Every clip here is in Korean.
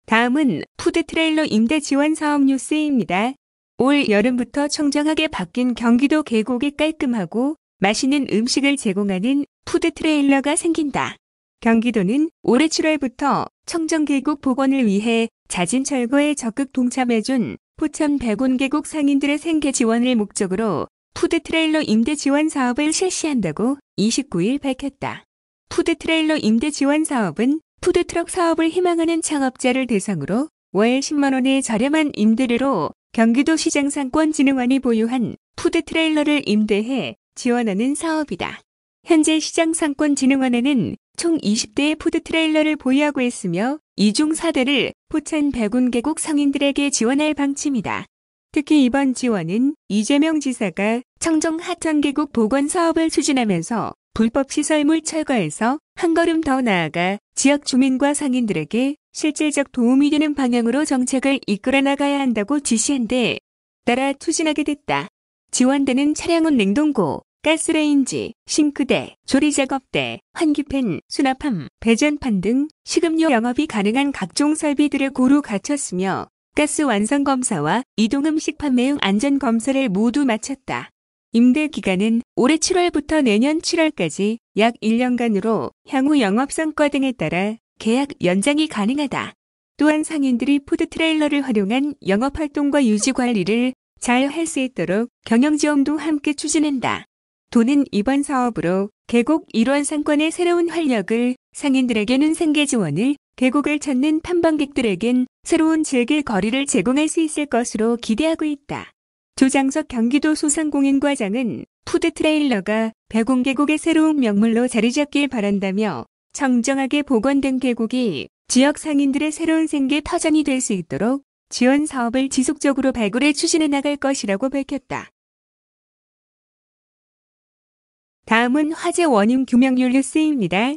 다음은 푸드트레일러 임대 지원 사업 뉴스입니다. 올 여름부터 청정하게 바뀐 경기도 계곡에 깔끔하고 맛있는 음식을 제공하는 푸드트레일러가 생긴다. 경기도는 올해 7월부터 청정계곡 복원을 위해 잦은 철거에 적극 동참해준 포천 백운계곡 상인들의 생계 지원을 목적으로 푸드트레일러 임대 지원 사업을 실시한다고 29일 밝혔다. 푸드트레일러 임대 지원 사업은 푸드트럭 사업을 희망하는 창업자를 대상으로 월 10만 원의 저렴한 임대료로 경기도시장상권진흥원이 보유한 푸드트레일러를 임대해 지원하는 사업이다. 현재 시장상권진흥원에는 총 20대의 푸드트레일러를 보유하고 있으며 이 중 4대를 포천 백운계곡 상인들에게 지원할 방침이다. 특히 이번 지원은 이재명 지사가 청정 하천계곡 복원 사업을 추진하면서 불법 시설물 철거에서 한 걸음 더 나아가 지역 주민과 상인들에게 실질적 도움이 되는 방향으로 정책을 이끌어 나가야 한다고 지시한 데 따라 추진하게 됐다. 지원되는 차량은 냉동고, 가스레인지, 싱크대, 조리작업대, 환기팬, 수납함, 배전판 등 식음료 영업이 가능한 각종 설비들을 고루 갖췄으며 가스 완성 검사와 이동음식 판매용 안전 검사를 모두 마쳤다. 임대 기간은 올해 7월부터 내년 7월까지 약 1년간으로 향후 영업 성과 등에 따라 계약 연장이 가능하다. 또한 상인들이 푸드트레일러를 활용한 영업활동과 유지 관리를 잘 할 수 있도록 경영지원도 함께 추진한다. 도는 이번 사업으로 계곡 일원 상권의 새로운 활력을, 상인들에게는 생계 지원을, 계곡을 찾는 탐방객들에겐 새로운 즐길 거리를 제공할 수 있을 것으로 기대하고 있다. 조장석 경기도 소상공인과장은 푸드트레일러가 백운계곡의 새로운 명물로 자리잡길 바란다며 청정하게 복원된 계곡이 지역 상인들의 새로운 생계 터전이 될 수 있도록 지원 사업을 지속적으로 발굴해 추진해 나갈 것이라고 밝혔다. 다음은 화재 원인 규명률 뉴스입니다.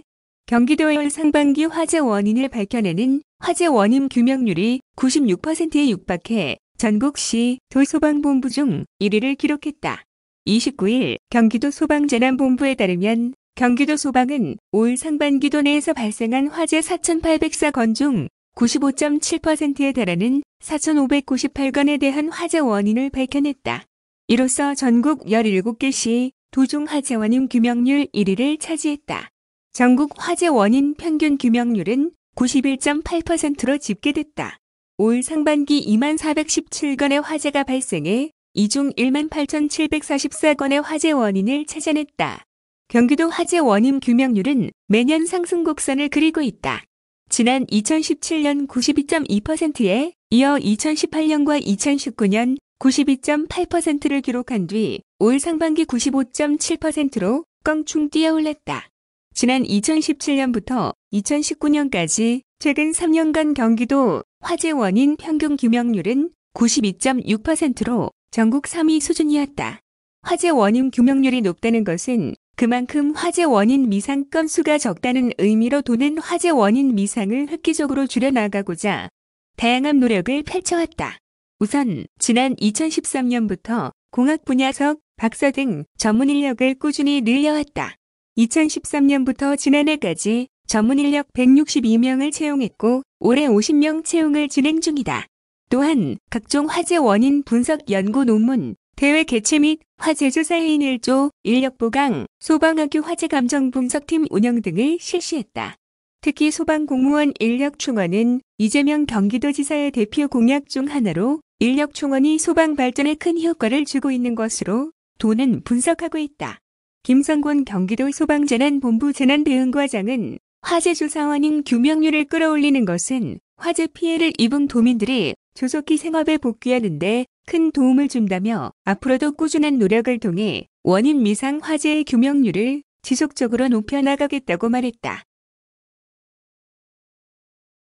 경기도의 올 상반기 화재 원인을 밝혀내는 화재 원인 규명률이 96%에 육박해 전국시 도소방본부 중 1위를 기록했다. 29일 경기도 소방재난본부에 따르면 경기도 소방은 올 상반기도 내에서 발생한 화재 4,804건 중 95.7%에 달하는 4,598건에 대한 화재 원인을 밝혀냈다. 이로써 전국 17개 시 도중 화재 원인 규명률 1위를 차지했다. 전국 화재 원인 평균 규명률은 91.8%로 집계됐다. 올 상반기 2417건의 화재가 발생해 이 중 18,744건의 화재 원인을 찾아냈다. 경기도 화재 원인 규명률은 매년 상승 곡선을 그리고 있다. 지난 2017년 92.2%에 이어 2018년과 2019년 92.8%를 기록한 뒤 올 상반기 95.7%로 껑충 뛰어올랐다. 지난 2017년부터 2019년까지 최근 3년간 경기도 화재 원인 평균 규명률은 92.6%로 전국 3위 수준이었다. 화재 원인 규명률이 높다는 것은 그만큼 화재 원인 미상 건수가 적다는 의미로 도는 화재 원인 미상을 획기적으로 줄여나가고자 다양한 노력을 펼쳐왔다. 우선 지난 2013년부터 공학 분야석, 박사 등 전문 인력을 꾸준히 늘려왔다. 2013년부터 지난해까지 전문 인력 162명을 채용했고 올해 50명 채용을 진행 중이다. 또한 각종 화재 원인 분석 연구 논문, 대회 개최 및 화재조사해인 1조, 인력 보강, 소방학교 화재감정 분석팀 운영 등을 실시했다. 특히 소방공무원 인력 충원은 이재명 경기도지사의 대표 공약 중 하나로 인력 충원이 소방 발전에 큰 효과를 주고 있는 것으로 도는 분석하고 있다. 김성곤 경기도 소방재난본부 재난대응과장은 화재 조사 원인 규명률을 끌어올리는 것은 화재 피해를 입은 도민들이 조속히 생업에 복귀하는 데 큰 도움을 준다며 앞으로도 꾸준한 노력을 통해 원인 미상 화재의 규명률을 지속적으로 높여나가겠다고 말했다.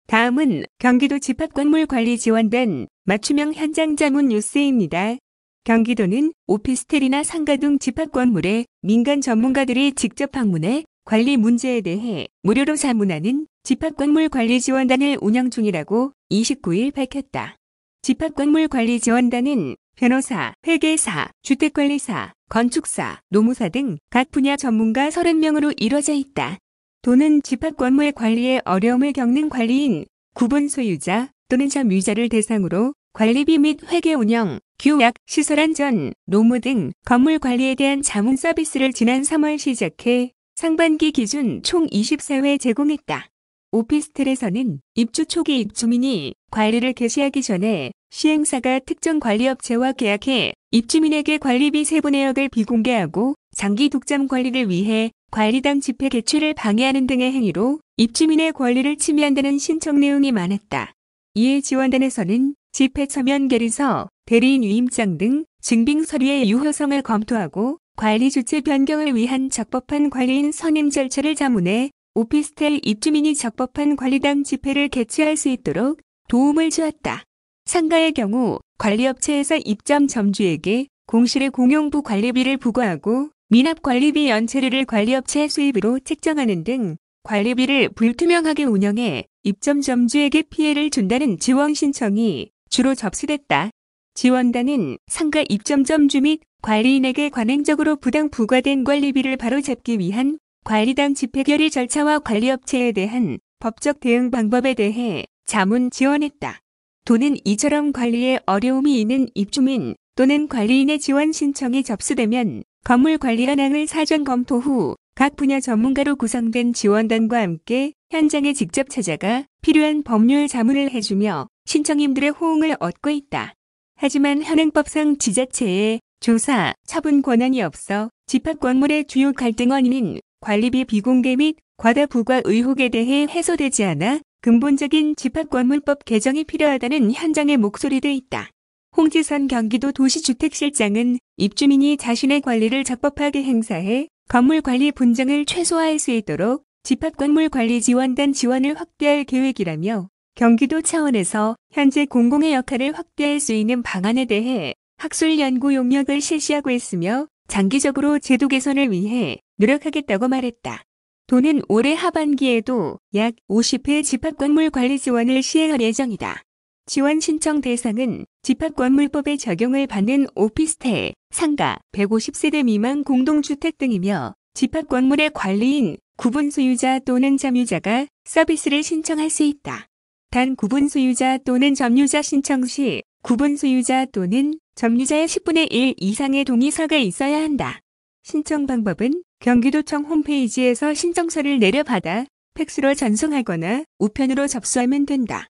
다음은 경기도 집합건물관리지원단 맞춤형 현장 자문 뉴스입니다. 경기도는 오피스텔이나 상가 등 집합건물에 민간 전문가들이 직접 방문해 관리 문제에 대해 무료로 자문하는 집합건물관리지원단을 운영 중이라고 29일 밝혔다. 집합건물관리지원단은 변호사, 회계사, 주택관리사, 건축사, 노무사 등 각 분야 전문가 30명으로 이뤄져 있다. 도는 집합건물 관리에 어려움을 겪는 관리인, 구분 소유자 또는 점유자를 대상으로 관리비 및 회계 운영, 규약, 시설 안전, 노무 등 건물 관리에 대한 자문 서비스를 지난 3월 시작해 상반기 기준 총 24회 제공했다. 오피스텔에서는 입주 초기 입주민이 관리를 개시하기 전에 시행사가 특정 관리업체와 계약해 입주민에게 관리비 세부 내역을 비공개하고 장기 독점 관리를 위해 관리당 집회 개최를 방해하는 등의 행위로 입주민의 권리를 침해한다는 신청 내용이 많았다. 이에 지원단에서는 집회 서면 결의서, 대리인 위임장 등 증빙 서류의 유효성을 검토하고 관리 주체 변경을 위한 적법한 관리인 선임 절차를 자문해 오피스텔 입주민이 적법한 관리당 집회를 개최할 수 있도록 도움을 주었다. 상가의 경우 관리업체에서 입점 점주에게 공실의 공용부 관리비를 부과하고 미납 관리비 연체료를 관리업체 수입으로 책정하는 등 관리비를 불투명하게 운영해 입점 점주에게 피해를 준다는 지원 신청이 주로 접수됐다. 지원단은 상가 입점 점주 및 관리인에게 관행적으로 부당 부과된 관리비를 바로잡기 위한 관리당 집회 결의 절차와 관리업체에 대한 법적 대응 방법에 대해 자문 지원했다. 도는 이처럼 관리에 어려움이 있는 입주민 또는 관리인의 지원 신청이 접수되면 건물 관리 현황을 사전 검토 후 각 분야 전문가로 구성된 지원단과 함께 현장에 직접 찾아가 필요한 법률 자문을 해주며 신청인들의 호응을 얻고 있다. 하지만 현행법상 지자체에 조사, 처분 권한이 없어 집합 건물의 주요 갈등 원인인 관리비 비공개 및 과다 부과 의혹에 대해 해소되지 않아 근본적인 집합건물법 개정이 필요하다는 현장의 목소리도 있다. 홍지선 경기도 도시주택실장은 입주민이 자신의 권리를 적법하게 행사해 건물 관리 분쟁을 최소화할 수 있도록 집합건물 관리 지원단 지원을 확대할 계획이라며 경기도 차원에서 현재 공공의 역할을 확대할 수 있는 방안에 대해 학술 연구 용역을 실시하고 있으며 장기적으로 제도 개선을 위해 노력하겠다고 말했다. 도는 올해 하반기에도 약 50회 집합건물 관리 지원을 시행할 예정이다. 지원 신청 대상은 집합건물법의 적용을 받는 오피스텔, 상가, 150세대 미만 공동주택 등이며 집합건물의 관리인, 구분 소유자 또는 점유자가 서비스를 신청할 수 있다. 단 구분 소유자 또는 점유자 신청 시 구분 소유자 또는 점유자의 10분의 1 이상의 동의서가 있어야 한다. 신청 방법은 경기도청 홈페이지에서 신청서를 내려받아 팩스로 전송하거나 우편으로 접수하면 된다.